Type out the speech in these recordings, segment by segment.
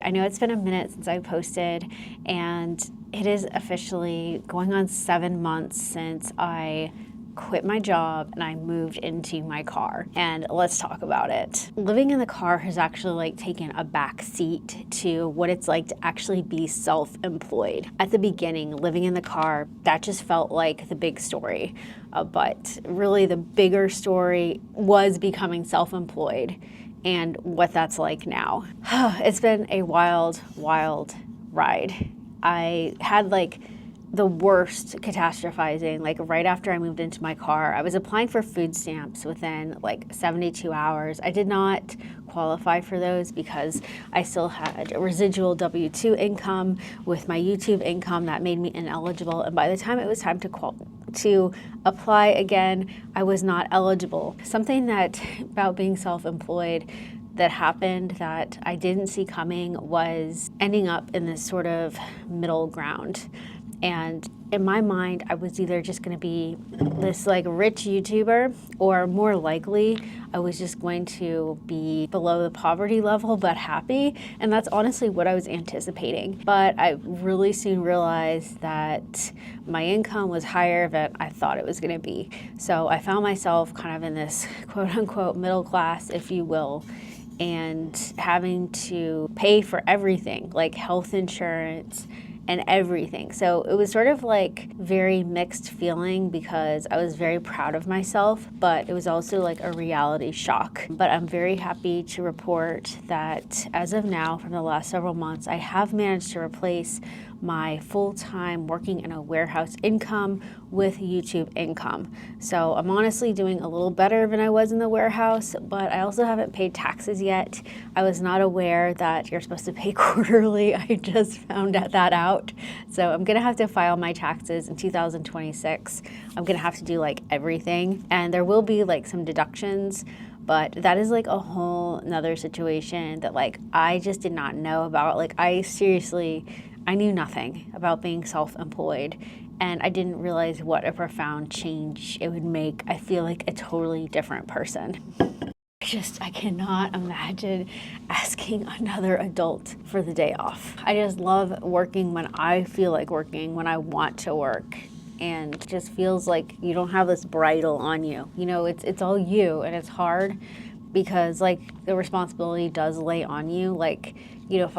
I know it's been a minute since I posted, and it is officially going on 7 months since I quit my job and I moved into my car. And let's talk about it. Living in the car has actually like taken a back seat to what it's like to actually be self-employed. At the beginning, living in the car, that just felt like the big story. But really the bigger story was becoming self-employed and what that's like now. It's been a wild, wild ride. I had like the worst catastrophizing, like right after I moved into my car. I was applying for food stamps within like 72 hours. I did not qualify for those because I still had a residual W-2 income with my YouTube income that made me ineligible. And by the time it was time to apply again, I was not eligible. Something that about being self-employed that happened that I didn't see coming was ending up in this sort of middle ground. And in my mind, I was either just going to be this like rich YouTuber, or more likely I was just going to be below the poverty level but happy. And that's honestly what I was anticipating. But I really soon realized that my income was higher than I thought it was going to be. So I found myself kind of in this quote unquote middle class, if you will, and having to pay for everything like health insurance and everything. So it was sort of like very mixed feeling because I was very proud of myself, but it was also like a reality shock. But I'm very happy to report that as of now, from the last several months, I have managed to replace my full-time working in a warehouse income with YouTube income. So I'm honestly doing a little better than I was in the warehouse, but I also haven't paid taxes yet. I was not aware that you're supposed to pay quarterly. I just found that out. So I'm gonna have to file my taxes in 2026. I'm gonna have to do like everything, and there will be like some deductions, but that is like a whole nother situation that like I just did not know about. Like I knew nothing about being self-employed, and I didn't realize what a profound change it would make. I feel like a totally different person. I cannot imagine asking another adult for the day off. I just love working when I feel like working, when I want to work. And it just feels like you don't have this bridle on you. You know, it's all you, and it's hard because like the responsibility does lay on you. Like, you know, if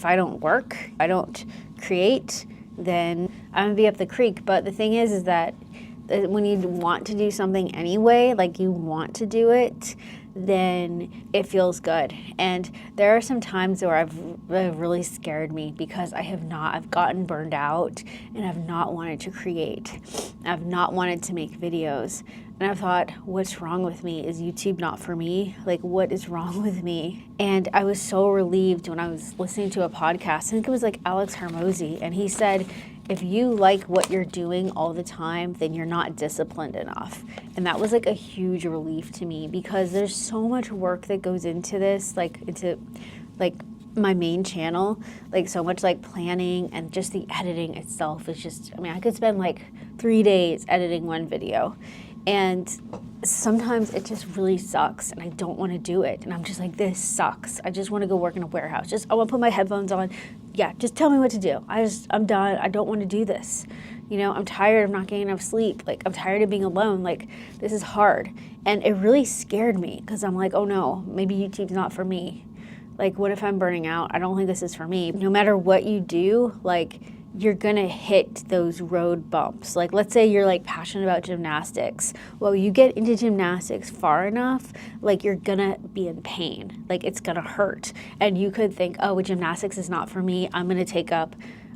I don't work, I don't create, then I'm gonna be up the creek. But the thing is that when you want to do something anyway, like you want to do it, then it feels good. And there are some times where I've really scared me because I've gotten burned out and I've not wanted to create. I've not wanted to make videos. And I've thought, what's wrong with me? Is YouTube not for me? Like, what is wrong with me? And I was so relieved when I was listening to a podcast. I think it was like Alex Hermosi, and he said, if you like what you're doing all the time, then you're not disciplined enough. And that was like a huge relief to me because there's so much work that goes into this, like into like my main channel, like so much like planning, and just the editing itself is just, I mean, I could spend like 3 days editing one video. And sometimes it just really sucks and I don't want to do it. And I'm just like, this sucks. I just want to go work in a warehouse. I want to put my headphones on. Yeah, just tell me what to do. I'm done. I don't want to do this. You know, I'm tired of not getting enough sleep. Like, I'm tired of being alone. Like, this is hard. And it really scared me because I'm like, oh no, maybe YouTube's not for me. Like, what if I'm burning out? I don't think this is for me. No matter what you do, like, you're gonna hit those road bumps. Like, let's say you're like passionate about gymnastics. Well, you get into gymnastics far enough, like you're gonna be in pain. Like, it's gonna hurt. And you could think, oh, well, gymnastics is not for me. I'm gonna take up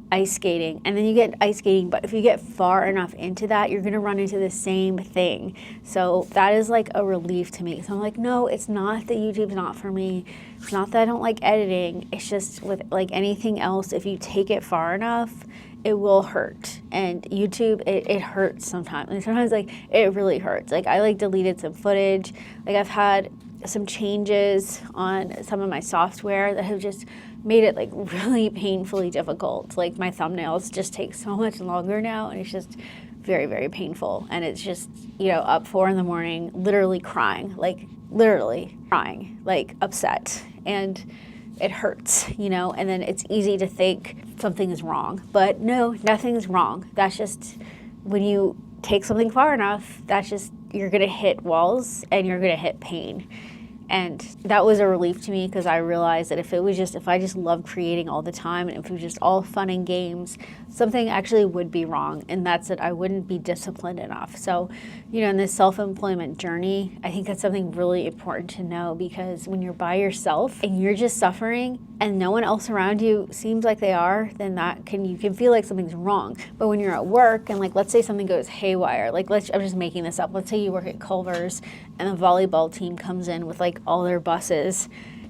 ice skating. And then you get ice skating, but if you get far enough into that, you're gonna run into the same thing. So that is like a relief to me. So I'm like, no, it's not that YouTube's not for me. It's not that I don't like editing. It's just with like anything else, if you take it far enough, it will hurt. And YouTube, it hurts sometimes. And sometimes like it really hurts. Like I like deleted some footage. Like I've had some changes on some of my software that have just made it like really painfully difficult. Like my thumbnails just take so much longer now, and it's just very, very painful. And it's just, you know, up 4 a.m, literally crying, like upset. And it hurts, and then it's easy to think something is wrong. But no, nothing's wrong. That's just when you take something far enough, you're going to hit walls and you're going to hit pain. And that was a relief to me because I realized that if I just loved creating all the time and if it was just all fun and games, something actually would be wrong. And that's that I wouldn't be disciplined enough. So, in this self-employment journey, I think that's something really important to know, because when you're by yourself and you're just suffering and no one else around you seems like they are, then you can feel like something's wrong. But when you're at work and let's say something goes haywire, I'm just making this up. Let's say you work at Culver's and the volleyball team comes in with all their buses,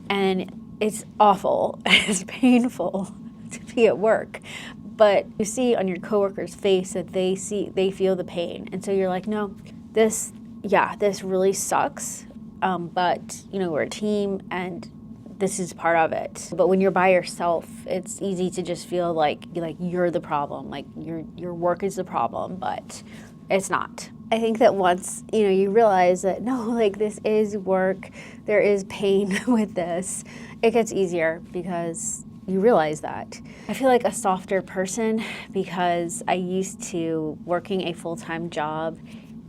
and it's awful. It's painful to be at work, but you see on your coworker's face that they feel the pain, and so you're like, no, this really sucks, but we're a team and this is part of it. But when you're by yourself, it's easy to just feel like you're the problem, like your work is the problem, but it's not. I think that once, you realize that, no, this is work, there is pain with this, it gets easier because you realize that. I feel like a softer person because I used to working a full-time job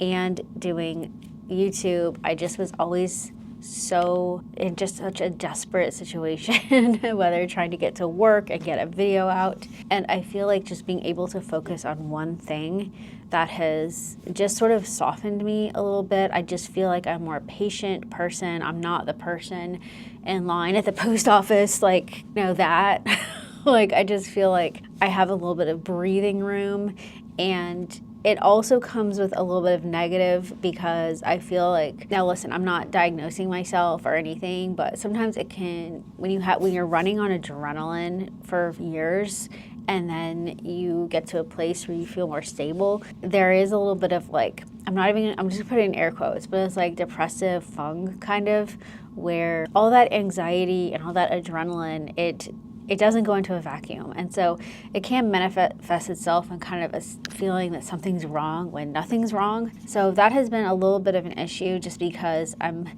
and doing YouTube. I just was always so in just such a desperate situation, whether trying to get to work and get a video out. And I feel like just being able to focus on one thing, that has just sort of softened me a little bit. I just feel like I'm a more patient person. I'm not the person in line at the post office, that. I just feel like I have a little bit of breathing room, and it also comes with a little bit of negative because I feel like, now listen, I'm not diagnosing myself or anything, but sometimes it can, when you're running on adrenaline for years and then you get to a place where you feel more stable, there is a little bit of I'm just putting in air quotes, but it's depressive funk kind of, where all that anxiety and all that adrenaline, it doesn't go into a vacuum. And so it can manifest itself in kind of a feeling that something's wrong when nothing's wrong. So that has been a little bit of an issue just because I'm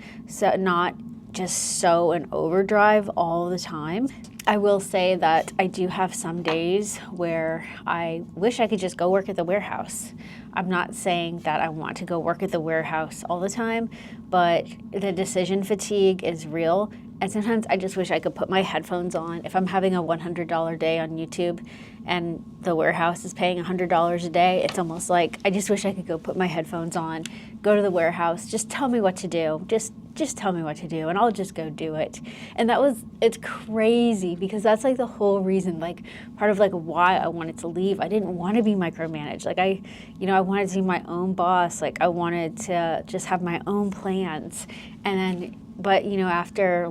not just so in overdrive all the time. I will say that I do have some days where I wish I could just go work at the warehouse. I'm not saying that I want to go work at the warehouse all the time, but the decision fatigue is real. And sometimes I just wish I could put my headphones on. If I'm having a $100 day on YouTube and the warehouse is paying $100 a day, it's almost like I just wish I could go put my headphones on, go to the warehouse, just tell me what to do. Just tell me what to do and I'll just go do it. And it's crazy because that's the whole reason, part of why I wanted to leave. I didn't want to be micromanaged. I wanted to be my own boss. I wanted to just have my own plans. And then, but after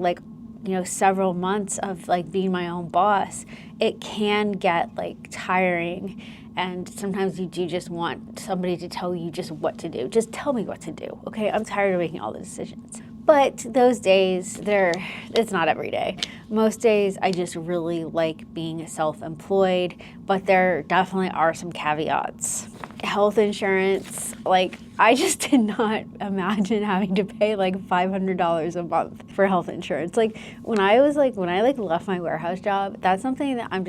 several months of being my own boss, it can get tiring. And sometimes you do just want somebody to tell you just what to do. Just tell me what to do, okay? I'm tired of making all the decisions. But those days, it's not every day. Most days, I just really like being self-employed, but there definitely are some caveats. Health insurance, I just did not imagine having to pay $500 a month for health insurance. When I left my warehouse job, that's something that I'm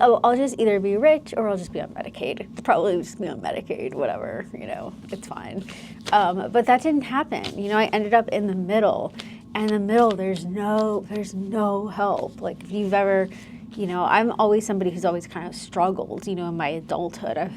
oh, I'll just either be rich or I'll just be on Medicaid. Probably just be on Medicaid, whatever, it's fine. But that didn't happen. I ended up in the middle. And in the middle, there's no help. If you've ever, I'm always somebody who's always kind of struggled, in my adulthood.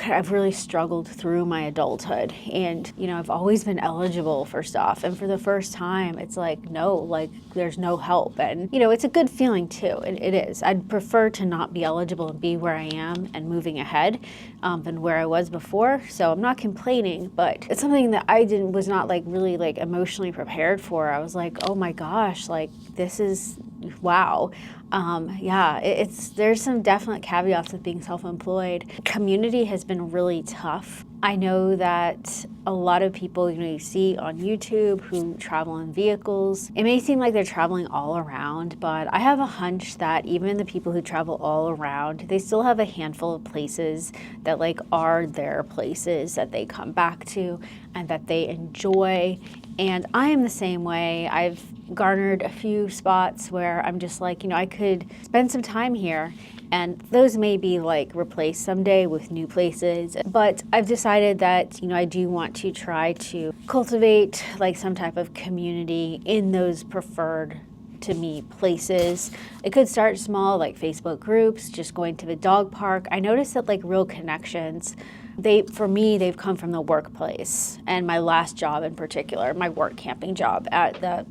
I've really struggled through my adulthood, and I've always been eligible for stuff, and for the first time it's no, there's no help, and it's a good feeling too. It is. I'd prefer to not be eligible and be where I am and moving ahead than where I was before, so I'm not complaining, but it's something that I was not really emotionally prepared for. I was oh my gosh, this is wow. There's some definite caveats with being self-employed. Community has been really tough. I know that a lot of people, you see on YouTube who travel in vehicles, it may seem like they're traveling all around, but I have a hunch that even the people who travel all around, they still have a handful of places that like are their places that they come back to and that they enjoy. And I am the same way. I've garnered a few spots where I'm just like, I could spend some time here. And those may be like replaced someday with new places. But I've decided that, I do want to try to cultivate like some type of community in those preferred to me places. It could start small, like Facebook groups, just going to the dog park. I noticed that like real connections, for me, they've come from the workplace and my last job in particular, my work camping job at the,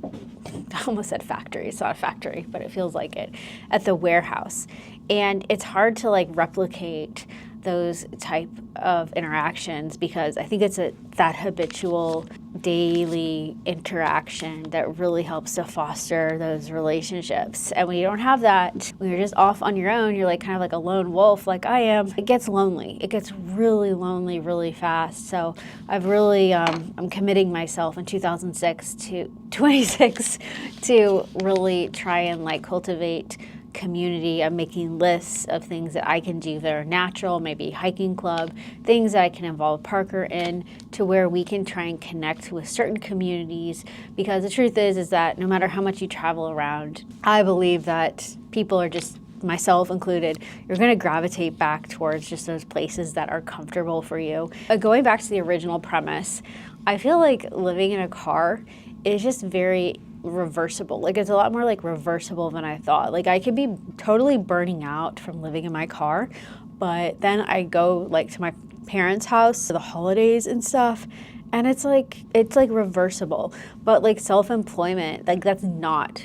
I almost said factory, it's not a factory, but it feels like it, at the warehouse. And it's hard to like replicate those type of interactions because I think it's that habitual daily interaction that really helps to foster those relationships. And when you don't have that, when you're just off on your own, you're like kind of like a lone wolf like I am, it gets lonely. It gets really lonely really fast. So I've really, I'm committing myself in 2006 to 26 to really try and like cultivate community. I'm making lists of things that I can do that are natural, maybe hiking club, things that I can involve Parker in to where we can try and connect with certain communities. Because the truth is that no matter how much you travel around, I believe that people are just, myself included, you're going to gravitate back towards just those places that are comfortable for you. But going back to the original premise, I feel like living in a car is just very reversible. Like it's a lot more like reversible than I thought. Like I could be totally burning out from living in my car, but then I go like to my parents' house for the holidays and stuff, and it's like reversible. But like self-employment, like that's not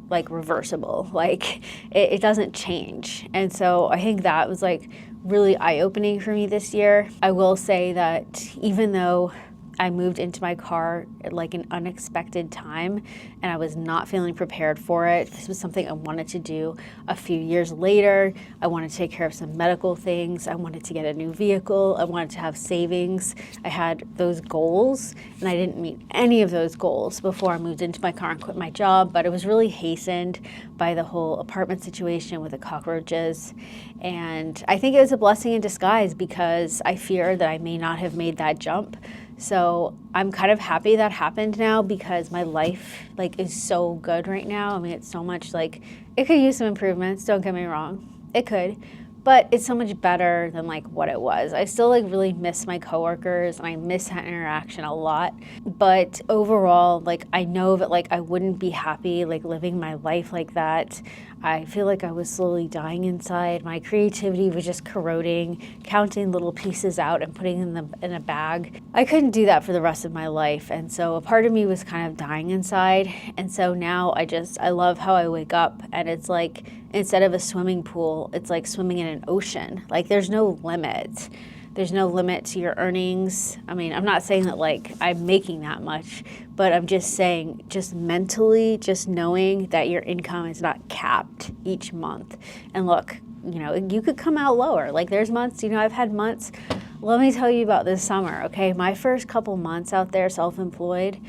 like reversible. Like it doesn't change. And so I think that was like really eye-opening for me this year. I will say that even though I moved into my car at like an unexpected time and I was not feeling prepared for it. This was something I wanted to do a few years later. I wanted to take care of some medical things. I wanted to get a new vehicle. I wanted to have savings. I had those goals and I didn't meet any of those goals before I moved into my car and quit my job, but it was really hastened by the whole apartment situation with the cockroaches. And I think it was a blessing in disguise because I fear that I may not have made that jump. So I'm kind of happy that happened now because my life like is so good right now. I mean, it's so much like, it could use some improvements, don't get me wrong. It could, but it's so much better than like what it was. I still like really miss my coworkers and I miss that interaction a lot. But overall, like I know that like I wouldn't be happy like living my life like that. I feel like I was slowly dying inside. My creativity was just corroding, counting little pieces out and putting them in a bag. I couldn't do that for the rest of my life. And so a part of me was kind of dying inside. And so now I love how I wake up and it's like, instead of a swimming pool, it's like swimming in an ocean. Like there's no limit. There's no limit to your earnings. I mean, I'm not saying that like I'm making that much, but I'm just saying just mentally, just knowing that your income is not capped each month. And look, you could come out lower. Like there's months, I've had months. Let me tell you about this summer, okay? My first couple months out there self-employed,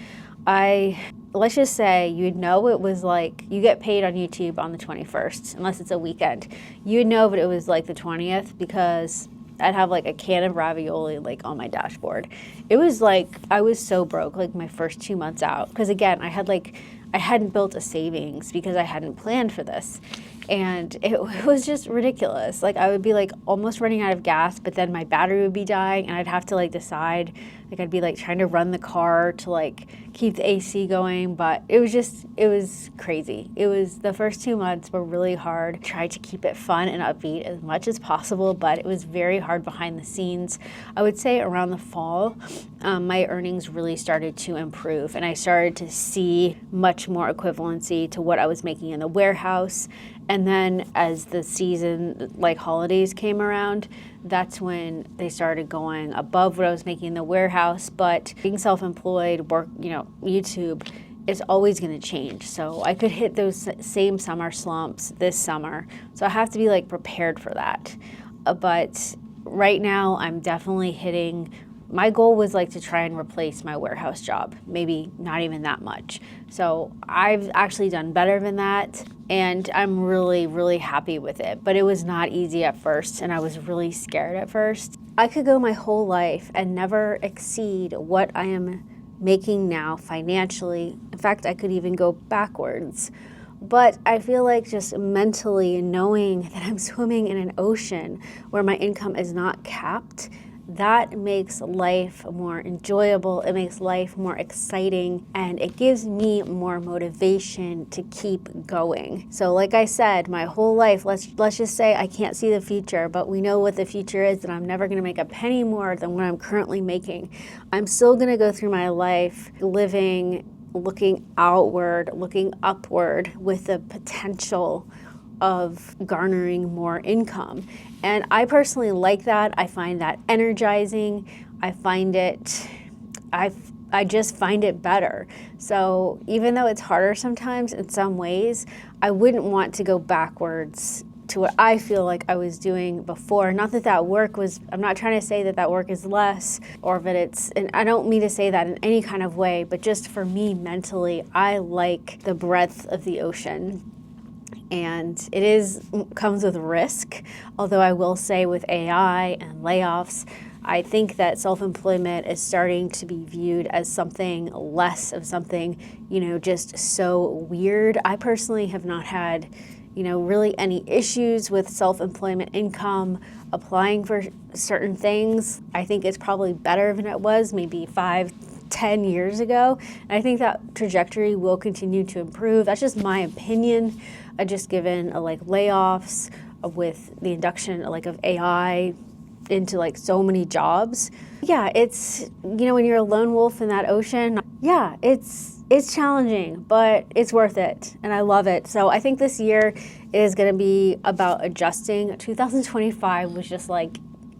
let's just say you'd know it was like, you get paid on YouTube on the 21st, unless it's a weekend. You'd know that it was like the 20th because I'd have like a can of ravioli like on my dashboard. It was like, I was so broke like my first 2 months out. Because again, I hadn't built a savings because I hadn't planned for this. And it was just ridiculous. Like I would be like almost running out of gas, but then my battery would be dying and I'd have to like decide, like I'd be like trying to run the car to like keep the AC going. But it was crazy. The first 2 months were really hard. I tried to keep it fun and upbeat as much as possible, but it was very hard behind the scenes. I would say around the fall, my earnings really started to improve and I started to see much more equivalency to what I was making in the warehouse. And then as the season, like holidays came around, that's when they started going above what I was making in the warehouse. But being self-employed, YouTube, is always going to change. So I could hit those same summer slumps this summer. So I have to be like prepared for that. But right now I'm definitely hitting my goal was like to try and replace my warehouse job, maybe not even that much. So I've actually done better than that, and I'm really, really happy with it. But it was not easy at first, and I was really scared at first. I could go my whole life and never exceed what I am making now financially. In fact, I could even go backwards. But I feel like just mentally knowing that I'm swimming in an ocean where my income is not capped, that makes life more enjoyable. It makes life more exciting, and it gives me more motivation to keep going. So like I said, my whole life, let's just say I can't see the future, but we know what the future is, that I'm never gonna make a penny more than what I'm currently making. I'm still gonna go through my life living, looking outward, looking upward, with the potential of garnering more income. And I personally like that. I find that energizing. I just find it better. So even though it's harder sometimes in some ways, I wouldn't want to go backwards to what I feel like I was doing before. Not that that work was, I'm not trying to say that that work is less, or that it's, and I don't mean to say that in any kind of way, but just for me mentally, I like the breadth of the ocean. And comes with risk, although I will say with AI and layoffs, I think that self-employment is starting to be viewed as something less of something, just so weird. I personally have not had, really any issues with self-employment income, applying for certain things. I think it's probably better than it was maybe 5-10 years ago. And I think that trajectory will continue to improve. That's just my opinion. Just given layoffs with the induction of AI into so many jobs. Yeah, it's, when you're a lone wolf in that ocean, yeah, it's challenging, but it's worth it, and I love it. So I think this year is going to be about adjusting. 2025 was just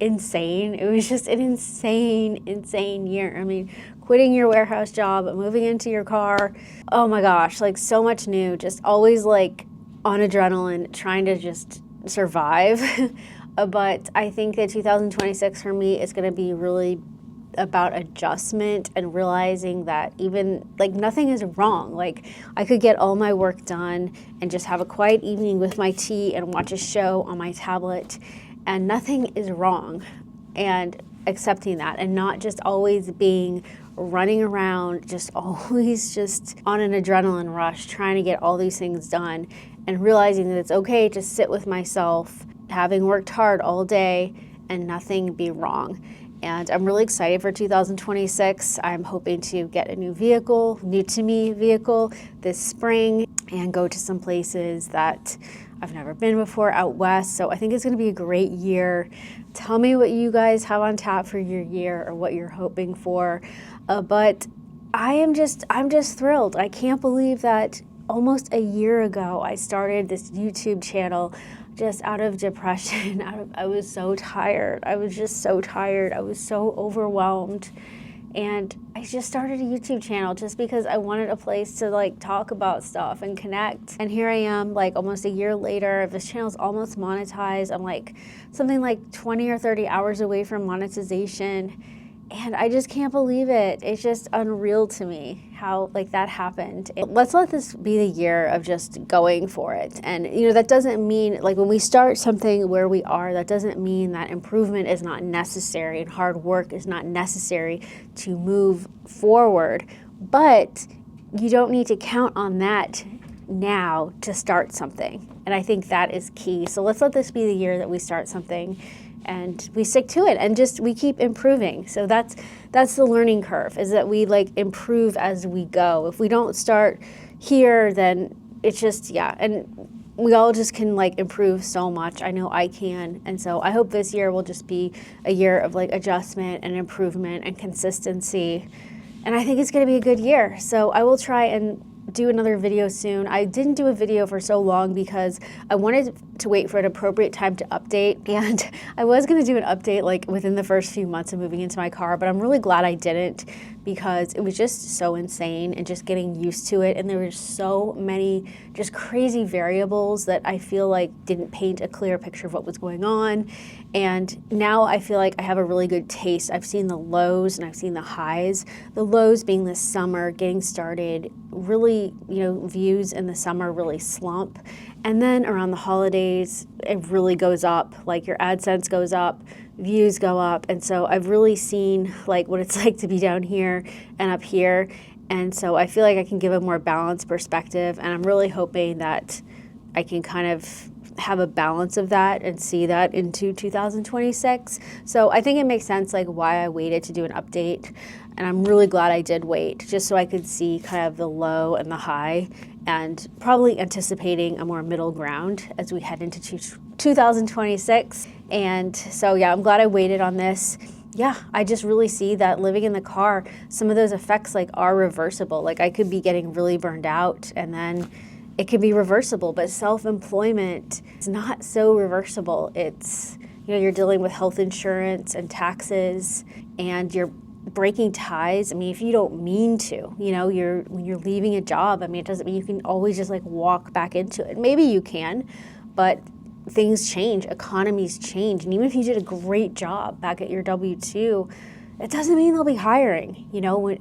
insane. It was just an insane year. I mean, quitting your warehouse job, moving into your car. Oh my gosh, so much new, just always on adrenaline, trying to just survive. But I think that 2026 for me is going to be really about adjustment and realizing that even nothing is wrong. I could get all my work done and just have a quiet evening with my tea and watch a show on my tablet, and nothing is wrong. And accepting that, and not just always being running around, just always just on an adrenaline rush, trying to get all these things done, and realizing that it's okay to sit with myself, having worked hard all day, and nothing be wrong. And I'm really excited for 2026. I'm hoping to get a new to me vehicle this spring, and go to some places that I've never been before out west. So I think it's going to be a great year. Tell me what you guys have on tap for your year, or what you're hoping for. But I'm just thrilled. I can't believe that almost a year ago I started this YouTube channel just out of depression. I was so tired. I was just so tired. I was so overwhelmed. And I just started a YouTube channel just because I wanted a place to talk about stuff and connect. And here I am almost a year later. This channel's almost monetized. I'm something 20 or 30 hours away from monetization. And I just can't believe it. It's just unreal to me how that happened. Let's let this be the year of just going for it. And that doesn't mean when we start something where we are, that doesn't mean that improvement is not necessary and hard work is not necessary to move forward. But you don't need to count on that now to start something. And I think that is key. So let's let this be the year that we start something and we stick to it, and we keep improving. So that's the learning curve, is that we improve as we go. If we don't start here, then it's just, and we all just can improve so much. I know I can. And so I hope this year will just be a year of adjustment and improvement and consistency. And I think it's going to be a good year. So I will try and do another video soon. I didn't do a video for so long because I wanted to wait for an appropriate time to update, and I was going to do an update within the first few months of moving into my car, but I'm really glad I didn't, because it was just so insane and just getting used to it. And there were so many just crazy variables that I feel like didn't paint a clear picture of what was going on. And now I feel like I have a really good taste. I've seen the lows and I've seen the highs. The lows being this summer, getting started, really, views in the summer really slump. And then around the holidays, it really goes up, like your AdSense goes up, views go up. And so I've really seen like what it's like to be down here and up here. And so I feel like I can give a more balanced perspective. And I'm really hoping that I can kind of have a balance of that and see that into 2026. So I think it makes sense like why I waited to do an update. And I'm really glad I did wait, just so I could see kind of the low and the high, and probably anticipating a more middle ground as we head into 2026. And so, yeah, I'm glad I waited on this. Yeah, I just really see that living in the car, some of those effects like are reversible. Like I could be getting really burned out and then it could be reversible, but self-employment is not so reversible. It's, you're dealing with health insurance and taxes, and you're breaking ties. I mean, if you don't mean to, when you're leaving a job, I mean, it doesn't mean you can always just like walk back into it. Maybe you can, but things change, economies change. And even if you did a great job back at your W-2, it doesn't mean they'll be hiring,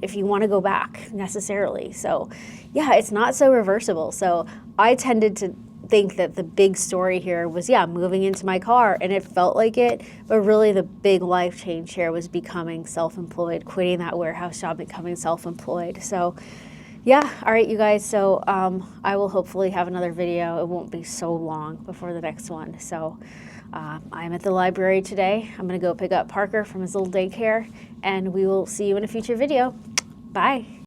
if you want to go back necessarily. So yeah, it's not so reversible. So I tended to think that the big story here was, moving into my car, and it felt like it, but really the big life change here was becoming self-employed, quitting that warehouse job, becoming self-employed. So yeah, all right, you guys. So I will hopefully have another video. It won't be so long before the next one. So I'm at the library today. I'm going to go pick up Parker from his little daycare, and we will see you in a future video. Bye.